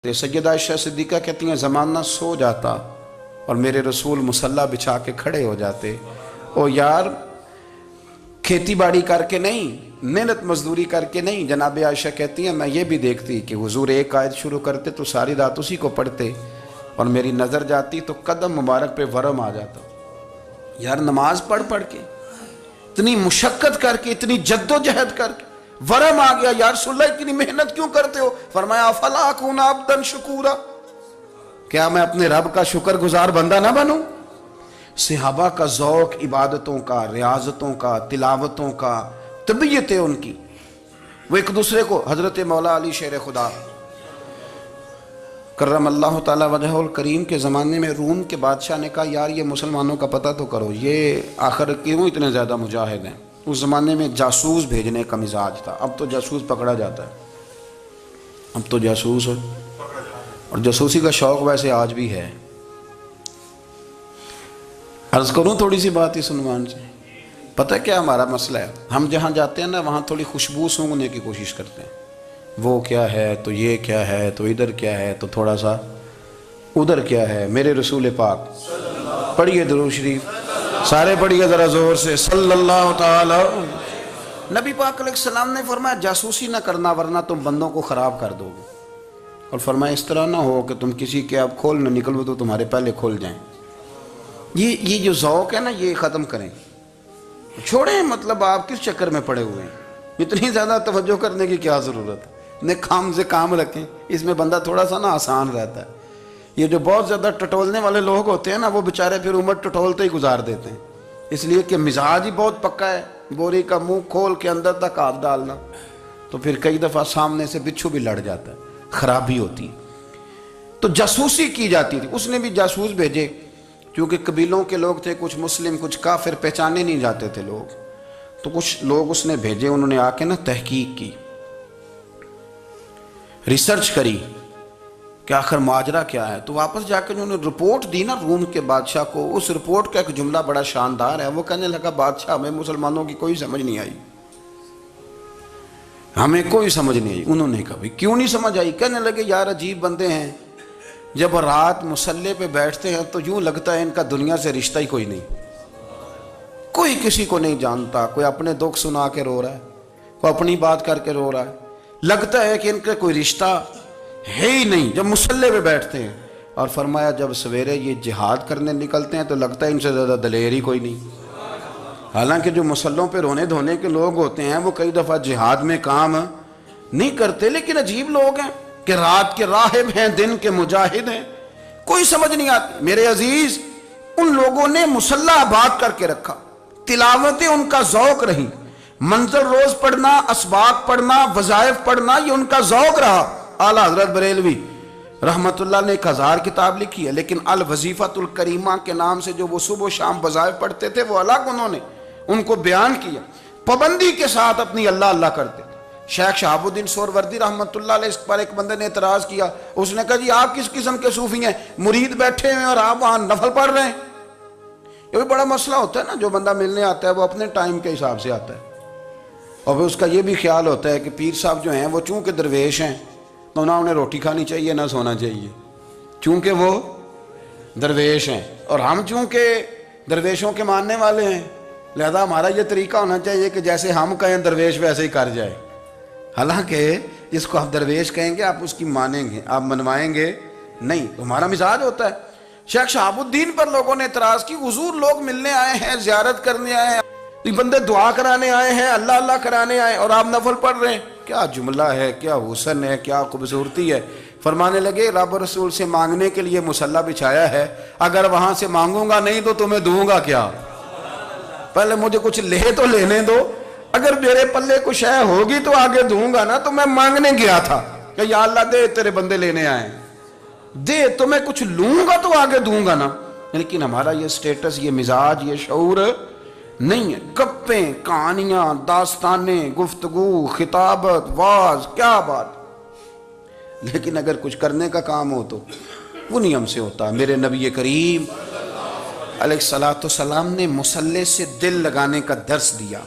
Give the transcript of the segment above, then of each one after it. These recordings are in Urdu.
سیدہ عائشہ صدیقہ کہتی ہیں زمانہ سو جاتا اور میرے رسول مصلی بچھا کے کھڑے ہو جاتے۔ او یار کھیتی باڑی کر کے نہیں، محنت مزدوری کر کے نہیں۔ جناب عائشہ کہتی ہیں میں یہ بھی دیکھتی کہ حضور ایک آیت شروع کرتے تو ساری رات اسی کو پڑھتے، اور میری نظر جاتی تو قدم مبارک پہ ورم آ جاتا۔ یار نماز پڑھ کے اتنی مشقت کر کے اتنی جد و جہد کر کے ورم آ گیا، یا رسول اللہ اتنی محنت کیوں کرتے ہو؟ فرمایا افلا اکون عبدا شکورا، کیا میں اپنے رب کا شکر گزار بندہ نہ بنوں؟ صحابہ کا ذوق عبادتوں کا، ریاضتوں کا، تلاوتوں کا، طبیعت ہے ان کی، وہ ایک دوسرے کو۔ حضرت مولا علی شیر خدا کرم اللہ تعالی وجہہ الکریم کے زمانے میں روم کے بادشاہ نے کہا یار یہ مسلمانوں کا پتہ تو کرو، یہ آخر کیوں اتنے زیادہ مجاہد ہیں؟ اس زمانے میں جاسوس بھیجنے کا مزاج تھا، اب تو جاسوس پکڑا جاتا ہے، اب تو جاسوس ہو، اور جاسوسی کا شوق ویسے آج بھی ہے۔ عرض کروں تھوڑی سی بات اس عنوان سے، پتہ کیا ہمارا مسئلہ ہے؟ ہم جہاں جاتے ہیں نا وہاں تھوڑی خوشبو سونگنے کی کوشش کرتے ہیں، وہ کیا ہے تو یہ کیا ہے تو ادھر کیا ہے تو تھوڑا سا ادھر کیا ہے۔ میرے رسول پاک پڑھیے درود شریف، سارے پڑھیے ذرا زور سے، صلی اللہ تعالی۔ نبی پاک علیہ السلام نے فرمایا جاسوسی نہ کرنا ورنہ تم بندوں کو خراب کر دو گے، اور فرمایا اس طرح نہ ہو کہ تم کسی کے اب کھول نہ نکلو تو تمہارے پہلے کھول جائیں۔ یہ جو ذوق ہے نا یہ ختم کریں، چھوڑیں، مطلب آپ کس چکر میں پڑے ہوئے ہیں؟ اتنی زیادہ توجہ کرنے کی کیا ضرورت ہے؟ نے کام سے کام رکھیں، اس میں بندہ تھوڑا سا نا آسان رہتا ہے۔ یہ جو بہت زیادہ ٹٹولنے والے لوگ ہوتے ہیں نا وہ بیچارے پھر عمر ٹٹولتے ہی گزار دیتے ہیں، اس لیے کہ مزاج ہی بہت پکا ہے، بوری کا منہ کھول کے اندر تک ہاتھ ڈالنا، تو پھر کئی دفعہ سامنے سے بچھو بھی لڑ جاتا ہے، خرابی ہوتی ہے۔ تو جاسوسی کی جاتی تھی، اس نے بھی جاسوس بھیجے، کیونکہ قبیلوں کے لوگ تھے، کچھ مسلم کچھ کافر، پہچانے نہیں جاتے تھے لوگ، تو کچھ لوگ اس نے بھیجے، انہوں نے آ کے نا تحقیق کی، ریسرچ کری کہ آخر ماجرا کیا ہے۔ تو واپس جا کے انہوں نے رپورٹ دی نا روم کے بادشاہ کو، اس رپورٹ کا ایک جملہ بڑا شاندار ہے، وہ کہنے لگا بادشاہ ہمیں مسلمانوں کی کوئی سمجھ نہیں آئی، ہمیں کوئی سمجھ نہیں آئی۔ انہوں نے کہا بھی کیوں نہیں سمجھ آئی؟ کہنے لگے یار عجیب بندے ہیں، جب رات مصلی پہ بیٹھتے ہیں تو یوں لگتا ہے ان کا دنیا سے رشتہ ہی کوئی نہیں، کوئی کسی کو نہیں جانتا، کوئی اپنے دکھ سنا کے رو رہا ہے، کوئی اپنی بات کر کے رو رہا ہے، لگتا ہے کہ ان کا کوئی رشتہ ہے ہی نہیں جب مصلی پہ بیٹھتے ہیں۔ اور فرمایا جب سویرے یہ جہاد کرنے نکلتے ہیں تو لگتا ہے ان سے زیادہ دلیر ہی کوئی نہیں۔ حالانکہ جو مصلوں پہ رونے دھونے کے لوگ ہوتے ہیں وہ کئی دفعہ جہاد میں کام نہیں کرتے، لیکن عجیب لوگ ہیں کہ رات کے راہب ہیں دن کے مجاہد ہیں، کوئی سمجھ نہیں آتی۔ میرے عزیز ان لوگوں نے مصلی آباد کر کے رکھا، تلاوتیں ان کا ذوق رہی، منظر روز پڑھنا، اسباق پڑھنا، وظائف پڑھنا، یہ ان کا ذوق رہا۔ اعلیٰ حضرت بریلوی رحمت اللہ نے 1000 کتاب لکھی ہے، لیکن الوظیفۃ الکریمہ کے نام سے جو وہ صبح و شام وظائف پڑھتے تھے وہ الگ انہوں نے ان کو بیان کیا، پابندی کے ساتھ اپنی اللہ اللہ کرتے تھے۔ شیخ شہاب الدین سہروردی رحمت اللہ علیہ، اس پر ایک بندے نے اعتراض کیا، اس نے کہا جی آپ کس قسم کے صوفی ہیں، مرید بیٹھے ہیں اور آپ وہاں نفل پڑھ رہے ہیں؟ یہ بھی بڑا مسئلہ ہوتا ہے نا، جو بندہ ملنے آتا ہے وہ اپنے ٹائم کے حساب سے آتا ہے، اور پھر اس کا یہ بھی خیال ہوتا ہے کہ پیر صاحب جو ہیں وہ چونکہ درویش ہیں تو نہ انہیں روٹی کھانی چاہیے نہ سونا چاہیے، چونکہ وہ درویش ہیں، اور ہم چونکہ درویشوں کے ماننے والے ہیں لہذا ہمارا یہ طریقہ ہونا چاہیے کہ جیسے ہم کہیں درویش ویسے ہی کر جائے۔ حالانکہ جس کو آپ درویش کہیں گے آپ اس کی مانیں گے، آپ منوائیں گے نہیں، تمہارا مزاج ہوتا ہے۔ شیخ شہاب الدین پر لوگوں نے اعتراض کی، حضور لوگ ملنے آئے ہیں، زیارت کرنے آئے ہیں، یہ بندے دعا کرانے آئے ہیں، اللہ اللہ کرانے آئے اور آپ نفل پڑھ رہے ہیں، کیا جملہ ہے، کیا حسن ہے، کیا خوبصورتی ہے۔ فرمانے لگے رب رسول سے مانگنے کے لیے مصلی بچھایا ہے، اگر وہاں سے مانگوں گا نہیں تو تمہیں دوں گا کیا؟ پہلے مجھے کچھ لے تو لینے دو، اگر میرے پلے کچھ ہے ہوگی تو آگے دوں گا نا، تو میں مانگنے گیا تھا کہ یا اللہ دے تیرے بندے لینے آئے دے، تو میں کچھ لوں گا تو آگے دوں گا نا۔ لیکن ہمارا یہ سٹیٹس، یہ مزاج، یہ شعور نہیں ہے، گپیں، کہانیاں، داستانیں، گفتگو، خطابت، واز، کیا بات۔ لیکن اگر کچھ کرنے کا کام ہو تو وہ نہیں ہم سے ہوتا۔ میرے نبی کریم علیہ السلام نے مصلی سے دل لگانے کا درس دیا،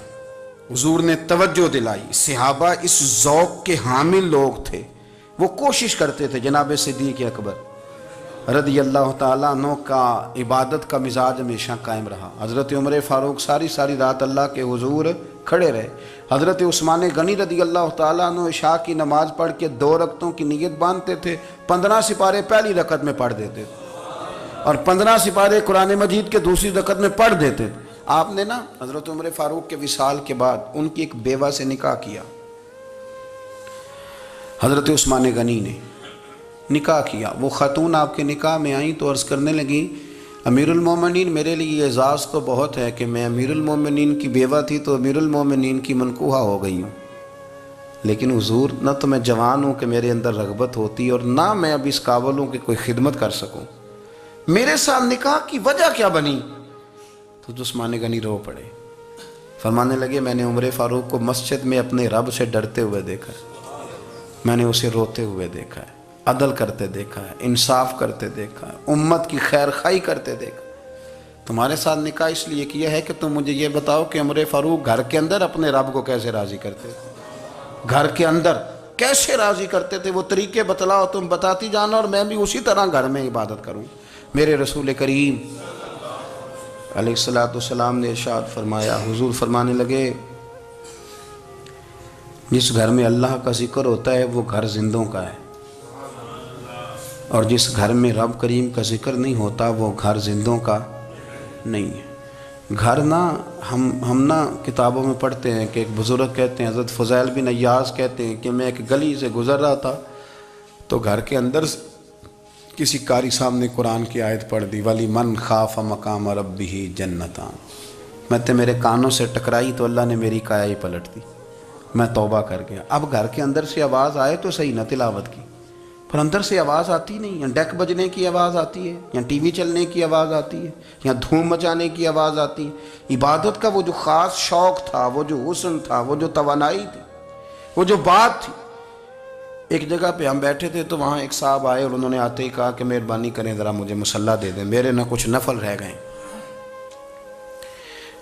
حضور نے توجہ دلائی، صحابہ اس ذوق کے حامل لوگ تھے وہ کوشش کرتے تھے جناب صدیق اکبر رضی اللہ تعالیٰ عنہ کا عبادت کا مزاج ہمیشہ قائم رہا. حضرت عمر فاروق ساری ساری رات اللہ کے حضور کھڑے رہے. حضرت عثمان غنی رضی اللہ تعالیٰ عنہ عشاء کی نماز پڑھ کے 2 رکعتوں کی نیت باندھتے تھے, 15 سپارے پہلی رکعت میں پڑھ دیتے تھے اور 15 سپارے قرآن مجید کے دوسری رکعت میں پڑھ دیتے تھے. آپ نے نا حضرت عمر فاروق کے وصال کے بعد ان کی ایک بیوہ سے نکاح کیا. حضرت عثمان غنی نے نکاح کیا. وہ خاتون آپ کے نکاح میں آئیں تو عرض کرنے لگیں امیر المومنین میرے لیے یہ اعزاز تو بہت ہے کہ میں امیر المومنین کی بیوہ تھی تو امیر المومنین کی منکوحہ ہو گئی ہوں, لیکن حضور نہ تو میں جوان ہوں کہ میرے اندر رغبت ہوتی اور نہ میں اب اس قابل ہوں کہ کوئی خدمت کر سکوں, میرے ساتھ نکاح کی وجہ کیا بنی؟ تو عثمان غنی رو پڑے. فرمانے لگے میں نے عمر فاروق کو مسجد میں اپنے رب سے ڈرتے ہوئے دیکھا ہے, میں نے اسے روتے ہوئے دیکھا ہے, عدل کرتے دیکھا ہے, انصاف کرتے دیکھا ہے, امت کی خیر خواہی کرتے دیکھا. تمہارے ساتھ نکاح اس لیے کیا ہے کہ تم مجھے یہ بتاؤ کہ عمر فاروق گھر کے اندر اپنے رب کو کیسے راضی کرتے تھے, گھر کے اندر کیسے راضی کرتے تھے, وہ طریقے بتلاؤ, تم بتاتی جانا اور میں بھی اسی طرح گھر میں عبادت کروں. میرے رسول کریم علیہ السلام نے ارشاد فرمایا, حضور فرمانے لگے جس گھر میں اللہ کا ذکر ہوتا ہے وہ گھر زندوں کا ہے, اور جس گھر میں رب کریم کا ذکر نہیں ہوتا وہ گھر زندوں کا نہیں ہے. گھر نا ہم نا کتابوں میں پڑھتے ہیں کہ ایک بزرگ کہتے ہیں, حضرت فضیل بن عیاض کہتے ہیں کہ میں ایک گلی سے گزر رہا تھا تو گھر کے اندر کسی قاری سامنے قرآن کی آیت پڑھ دی, ولی من خاف مقام ربہ جنتان. میں تے میرے کانوں سے ٹکرائی تو اللہ نے میری کایا ہی پلٹ دی, میں توبہ کر گیا. اب گھر کے اندر سے آواز آئے تو صحیح نہ تلاوت کی, پر اندر سے آواز آتی نہیں, یا ڈیک بجنے کی آواز آتی ہے, یا ٹی وی چلنے کی آواز آتی ہے, یا دھوم مچانے کی آواز آتی ہے. عبادت کا وہ جو خاص شوق تھا, وہ جو حسن تھا, وہ جو توانائی تھی, وہ جو بات تھی. ایک جگہ پہ ہم بیٹھے تھے تو وہاں ایک صاحب آئے اور انہوں نے آتے ہی کہا کہ مہربانی کریں ذرا مجھے مصلی دے دیں, میرے نہ کچھ نفل رہ گئے.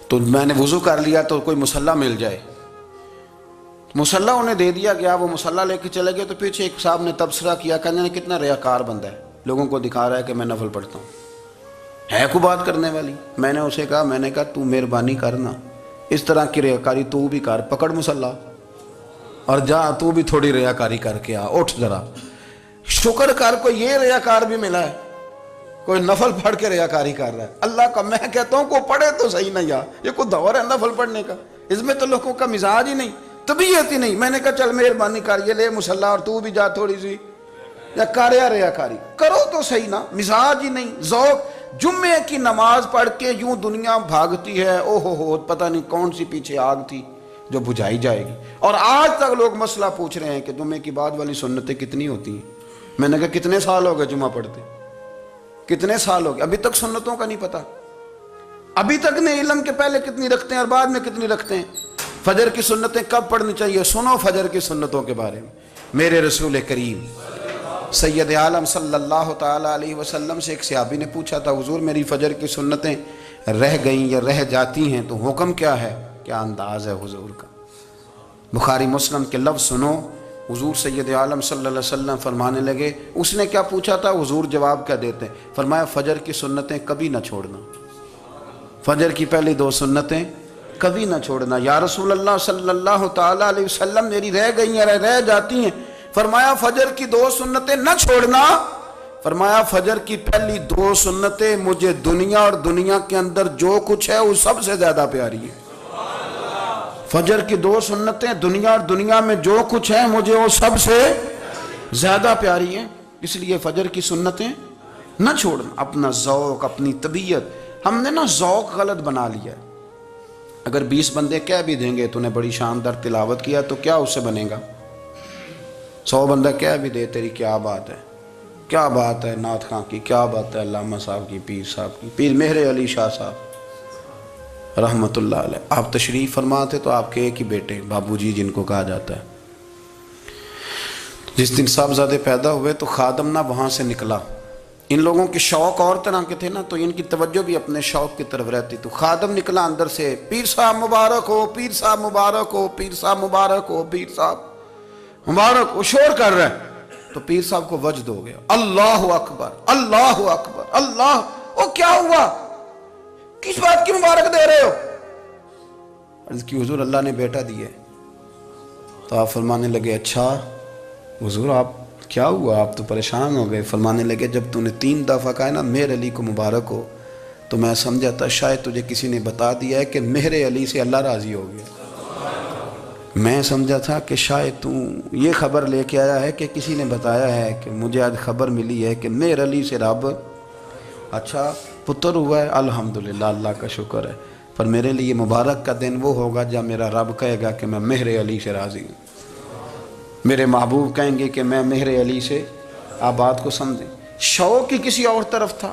تو میں نے وضو کر لیا تو کوئی مصلی مل جائے, مصلی انہیں دے دیا گیا. وہ مصلی لے کے چلے گئے تو پیچھے ایک صاحب نے تبصرہ کیا, کہنے نے کتنا ریاکار بندہ ہے, لوگوں کو دکھا رہا ہے کہ میں نفل پڑھتا ہوں, ہے کوئی بات کرنے والی. میں نے اسے کہا, میں نے کہا تو مہربانی کرنا اس طرح کی ریاکاری تو بھی کر, پکڑ مصلی اور جا تو بھی تھوڑی ریاکاری کر کے آ, اٹھ ذرا شکر کر, کوئی یہ ریاکار بھی ملا ہے, کوئی نفل پڑھ کے ریاکاری کر رہا ہے. اللہ کا میں کہتا ہوں کو پڑھے تو صحیح نہیں, یہ کوئی دور ہے نفل پڑھنے کا, اس میں تو لوگوں کا مزاج ہی نہیں, طبیعت ہی نہیں. میں نے کہا چل مہربانی کر یہ لے مصلی اور تو بھی جا تھوڑی سی یا کر یا ریاکاری کرو تو صحیح نا, مزاج ہی نہیں, ذوق. جمعے کی نماز پڑھ کے یوں دنیا بھاگتی ہے, او ہو پتہ نہیں کون سی پیچھے آگ تھی جو بجھائی جائے گی. اور آج تک لوگ مسئلہ پوچھ رہے ہیں کہ جمعے کی بعد والی سنتیں کتنی ہوتی ہیں. میں نے کہا کتنے سال ہو گئے جمعہ پڑھتے, کتنے سال ہو گئے, ابھی تک سنتوں کا نہیں پتہ, ابھی تک نے علم کے پہلے کتنی رکھتے ہیں اور بعد میں کتنی رکھتے ہیں. فجر کی سنتیں کب پڑھنی چاہیے, سنو فجر کی سنتوں کے بارے میں. میرے رسول کریم سید عالم صلی اللہ تعالیٰ علیہ وسلم سے ایک صحابی نے پوچھا تھا, حضور میری فجر کی سنتیں رہ گئیں یا رہ جاتی ہیں تو حکم کیا ہے, کیا انداز ہے حضور کا. بخاری مسلم کے لفظ سنو, حضور سید عالم صلی اللہ علیہ وسلم فرمانے لگے. اس نے کیا پوچھا تھا, حضور جواب کیا دیتے, فرمایا فجر کی سنتیں کبھی نہ چھوڑنا, فجر کی پہلی 2 سنتیں کبھی نہ چھوڑنا. یا رسول اللہ صلی اللہ تعالیٰ علیہ وسلم میری رہ گئی ہیں, رہ جاتی ہیں. فرمایا فجر کی 2 سنتیں نہ چھوڑنا, فرمایا فجر کی پہلی 2 سنتیں مجھے دنیا اور دنیا کے اندر جو کچھ ہے وہ سب سے زیادہ پیاری ہے. فجر کی 2 سنتیں دنیا اور دنیا میں جو کچھ ہے مجھے وہ سب سے زیادہ پیاری ہیں, اس لیے فجر کی سنتیں نہ چھوڑنا. اپنا ذوق, اپنی طبیعت, ہم نے نا ذوق غلط بنا لیا ہے. اگر 20 بندے کہہ بھی دیں گے تو نے بڑی شاندار تلاوت کیا تو کیا اس سے بنے گا, 100 بندہ کہہ بھی دے تیری کیا بات ہے, کیا بات ہے نعت خاں کی, کیا بات ہے علامہ صاحب کی, پیر صاحب کی, پیر مہر علی شاہ صاحب رحمت اللہ علیہ. آپ تشریف فرما تھے تو آپ کے ایک ہی بیٹے بابو جی جن کو کہا جاتا ہے, جس دن صاحبزادے پیدا ہوئے تو خادم نہ وہاں سے نکلا. ان لوگوں کے شوق اور طرح کے تھے نا, تو ان کی توجہ بھی اپنے شوق کی طرف رہتی. تو خادم نکلا اندر سے, پیر صاحب مبارک ہو, پیر صاحب مبارک ہو, پیر صاحب مبارک ہو, پیر صاحب مبارک ہو, شور کر رہا ہے. تو پیر صاحب کو وجد ہو گیا، اللہ اکبر اللہ اکبر اللہ، او کیا ہوا، کس بات کی مبارک دے رہے ہو؟ عرض کی حضور اللہ نے بیٹا دیے۔ تو آپ فرمانے لگے اچھا حضور آپ کیا ہوا، آپ تو پریشان ہو گئے۔ فرمانے لگے جب تو نے 3 دفعہ کہا نا مہر علی کو مبارک ہو، تو میں سمجھا تھا شاید تجھے کسی نے بتا دیا ہے کہ مہر علی سے اللہ راضی ہو گیا۔ میں سمجھا تھا کہ شاید تو یہ خبر لے کے آیا ہے کہ کسی نے بتایا ہے کہ مجھے آج خبر ملی ہے کہ مہر علی سے رب اچھا پتر ہوا ہے، الحمدللہ اللہ کا شکر ہے، پر میرے لیے مبارک کا دن وہ ہوگا جب میرا رب کہے گا کہ میں مہر علی سے راضی ہوں، میرے محبوب کہیں گے کہ میں مہر علی سے۔ آپ بات کو سمجھیں، شوق ہی کسی اور طرف تھا،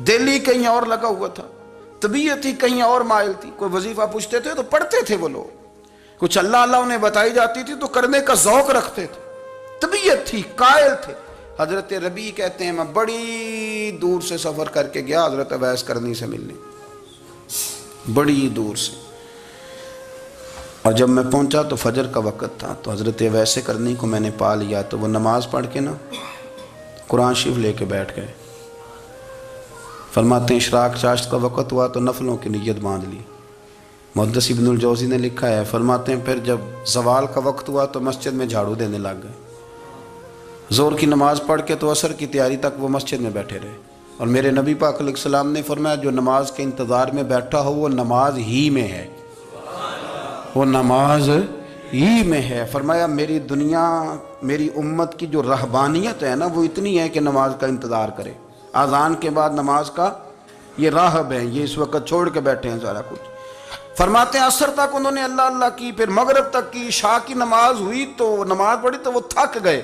دل ہی کہیں اور لگا ہوا تھا، طبیعت ہی کہیں اور مائل تھی۔ کوئی وظیفہ پوچھتے تھے تو پڑھتے تھے وہ لوگ، کچھ اللہ اللہ انہیں بتائی جاتی تھی تو کرنے کا ذوق رکھتے تھے، طبیعت تھی، قائل تھے۔ حضرت ربیع کہتے ہیں میں بڑی دور سے سفر کر کے گیا حضرت اویس کرنی سے ملنے، بڑی دور سے، اور جب میں پہنچا تو فجر کا وقت تھا، تو حضرت اویس کرنی کو میں نے پا لیا، تو وہ نماز پڑھ کے نا قرآن شریف لے کے بیٹھ گئے۔ فرماتے ہیں اشراق چاشت کا وقت ہوا تو نفلوں کی نیت باندھ لی۔ محدث ابن الجوزی نے لکھا ہے، فرماتے ہیں پھر جب زوال کا وقت ہوا تو مسجد میں جھاڑو دینے لگ گئے، ظہر کی نماز پڑھ کے تو عصر کی تیاری تک وہ مسجد میں بیٹھے رہے، اور میرے نبی پاک علیہ السلام نے فرمایا جو نماز کے انتظار میں بیٹھا ہو وہ نماز ہی میں ہے، وہ نماز ہی میں ہے۔ فرمایا میری دنیا میری امت کی جو رہبانیت ہے نا وہ اتنی ہے کہ نماز کا انتظار کرے، اذان کے بعد نماز کا یہ راہب ہیں، یہ اس وقت چھوڑ کے بیٹھے ہیں سارا کچھ۔ فرماتے ہیں عصر تک انہوں نے اللہ اللہ کی، پھر مغرب تک کی، عشاء کی نماز ہوئی تو نماز پڑھی تو وہ تھک گئے،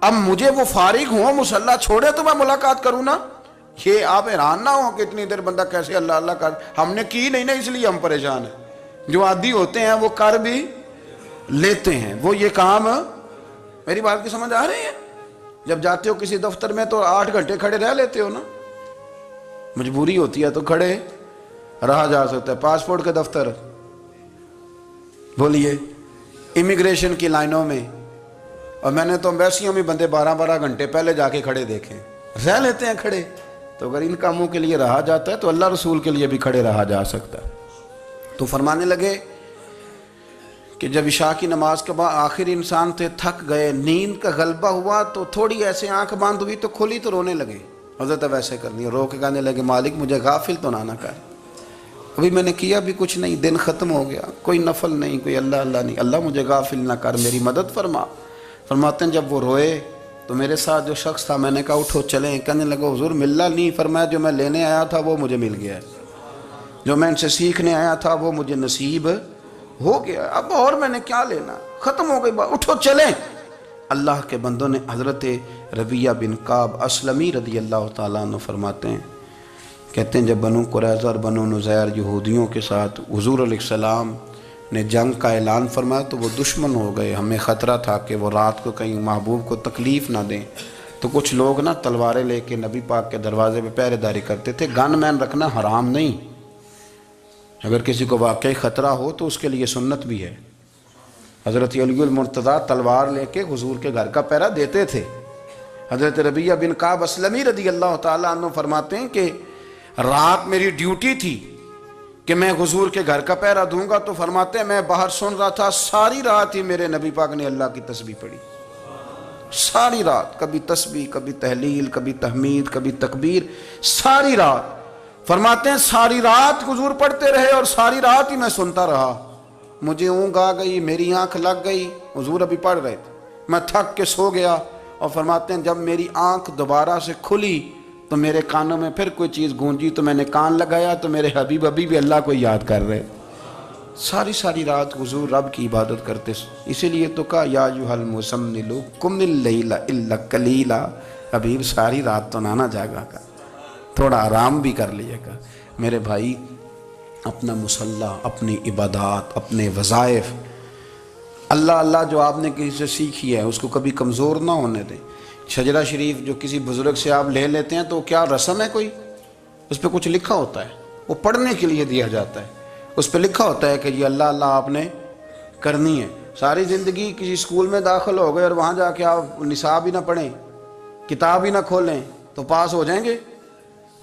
اب مجھے وہ فارغ ہوں مصلی چھوڑے تو میں ملاقات کروں نا۔ یہ آپ حیران نہ ہوں کہ اتنی دیر بندہ کیسے اللہ اللہ کر، ہم نے کی نہیں نا اس لیے ہم پریشان ہیں، جو عادی ہوتے ہیں وہ کر بھی لیتے ہیں، وہ یہ کام۔ میری بات کی سمجھ آ رہی ہے؟ جب جاتے ہو کسی دفتر میں تو 8 گھنٹے کھڑے رہ لیتے ہو نا، مجبوری ہوتی ہے تو کھڑے رہا جا سکتا ہے۔ پاسپورٹ کے دفتر بولیے، امیگریشن کی لائنوں میں، اور میں نے تو امبیسیوں میں بندے 12 گھنٹے پہلے جا کے کھڑے دیکھیں، رہ لیتے ہیں کھڑے۔ تو اگر ان کاموں کے لیے رہا جاتا ہے تو اللہ رسول کے لیے بھی کھڑے رہا جا سکتا ہے۔ تو فرمانے لگے کہ جب عشاء کی نماز کے بعد آخر انسان تھے، تھک گئے، نیند کا غلبہ ہوا تو تھوڑی ایسے آنکھ بند ہوئی تو کھلی تو رونے لگے۔ حضرت ویسے کرنی رو کے کہنے لگے مالک مجھے غافل تو نہ کر، ابھی میں نے کیا بھی کچھ نہیں، دن ختم ہو گیا، کوئی نفل نہیں، کوئی اللہ اللہ نہیں، اللہ مجھے غافل نہ کر، میری مدد فرما۔ فرماتے ہیں جب وہ روئے تو میرے ساتھ جو شخص تھا میں نے کہا اٹھو چلیں، کہنے لگا حضور ملنا نہیں، فرمایا جو میں لینے آیا تھا وہ مجھے مل گیا ہے، جو میں ان سے سیکھنے آیا تھا وہ مجھے نصیب ہو گیا، اب اور میں نے کیا لینا، ختم ہو گئی بات، اٹھو چلیں۔ اللہ کے بندوں نے حضرت ربیعہ بن کعب اسلمی رضی اللہ تعالیٰ عنہ فرماتے ہیں، کہتے ہیں جب بنو قریظہ اور بنو نذیر یہودیوں کے ساتھ حضور علیہ السلام نے جنگ کا اعلان فرمایا تو وہ دشمن ہو گئے، ہمیں خطرہ تھا کہ وہ رات کو کہیں محبوب کو تکلیف نہ دیں، تو کچھ لوگ نا تلواریں لے کے نبی پاک کے دروازے پہ پہرے داری کرتے تھے۔ گن مین رکھنا حرام نہیں، اگر کسی کو واقعی خطرہ ہو تو اس کے لیے سنت بھی ہے۔ حضرت علی المرتضیٰ تلوار لے کے حضور کے گھر کا پہرا دیتے تھے۔ حضرت ربیعہ بن کعب اسلمی رضی اللہ تعالیٰ عنہ فرماتے ہیں کہ رات میری ڈیوٹی تھی کہ میں حضور کے گھر کا پہرا دوں گا، تو فرماتے ہیں میں باہر سن رہا تھا، ساری رات ہی میرے نبی پاک نے اللہ کی تسبیح پڑھی، ساری رات، کبھی تسبیح، کبھی تحلیل، کبھی تحمید، کبھی تکبیر، ساری رات۔ فرماتے ہیں ساری رات حضور پڑھتے رہے اور ساری رات ہی میں سنتا رہا، مجھے اونگ آ گئی، میری آنکھ لگ گئی، حضور ابھی پڑھ رہے تھے، میں تھک کے سو گیا، اور فرماتے ہیں جب میری آنکھ دوبارہ سے کھلی تو میرے کانوں میں پھر کوئی چیز گونجی، تو میں نے کان لگایا تو میرے حبیب ابھی بھی اللہ کو یاد کر رہے، ساری رات حضور رب کی عبادت کرتے۔ اسی لیے تو کہا یا ایھا المزمل قم اللیل الا قلیلا، حبیب ساری رات تو نہ جاگا کا، تھوڑا آرام بھی کر لیے گا۔ میرے بھائی اپنا مصلی، اپنی عبادات، اپنے وظائف، اللہ اللہ جو آپ نے کسی سے سیکھی ہے اس کو کبھی کمزور نہ ہونے دیں۔ شجرہ شریف جو کسی بزرگ سے آپ لے لیتے ہیں تو کیا رسم ہے کوئی؟ اس پہ کچھ لکھا ہوتا ہے، وہ پڑھنے کے لیے دیا جاتا ہے، اس پہ لکھا ہوتا ہے کہ یہ اللہ اللہ آپ نے کرنی ہے۔ ساری زندگی کسی اسکول میں داخل ہو گئے اور وہاں جا کے آپ نصاب ہی نہ پڑھیں، کتاب ہی نہ کھولیں تو پاس ہو جائیں گے؟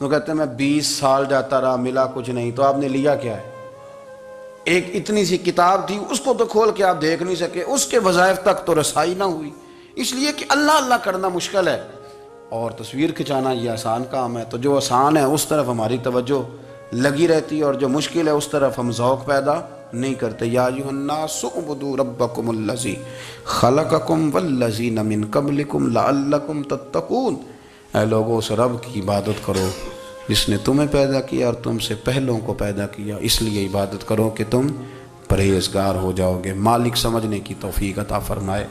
وہ کہتے ہیں میں 20 سال جاتا رہا ملا کچھ نہیں، تو آپ نے لیا کیا ہے؟ ایک اتنی سی کتاب تھی، اس کو تو کھول کے آپ دیکھ نہیں سکے، اس کے وظائف تک تو رسائی نہ ہوئی، اس لیے کہ اللہ اللہ کرنا مشکل ہے اور تصویر کھنچانا یہ آسان کام ہے۔ تو جو آسان ہے اس طرف ہماری توجہ لگی رہتی ہے اور جو مشکل ہے اس طرف ہم ذوق پیدا نہیں کرتے۔ یا ایھا الناس اعبدوا ربکم الذی خلقکم والذین من قبلکم لعلکم تتقون، اے لوگوں اس رب کی عبادت کرو جس نے تمہیں پیدا کیا اور تم سے پہلوں کو پیدا کیا، اس لیے عبادت کرو کہ تم پرہیزگار ہو جاؤ گے۔ مالک سمجھنے کی توفیق عطا فرمائے۔